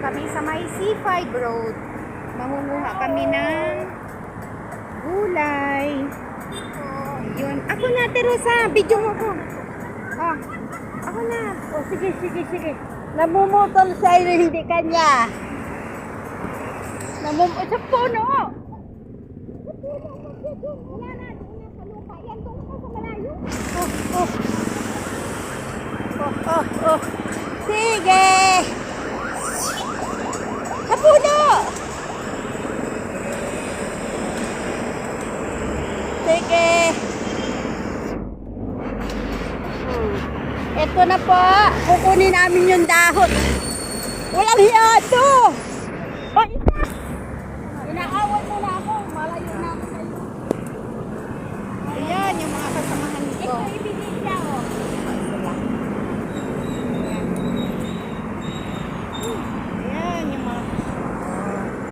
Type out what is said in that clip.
kami sa may C5 Road. Mangunguha kami ng gulay. Yun. Ako na, Terosa. Video mo ko. Oh, ako na. Oh, sige, sige, sige. Namumutol sa iyo, hindi kanya. Sa puno. Wala na. Doon na sa lupa. Yan, doon na sa malayo. Oh, oh. Oh, oh, oh. Sige. Sa puno. Sige. Ito na po. Kukunin namin yung dahon. Walang hiya to.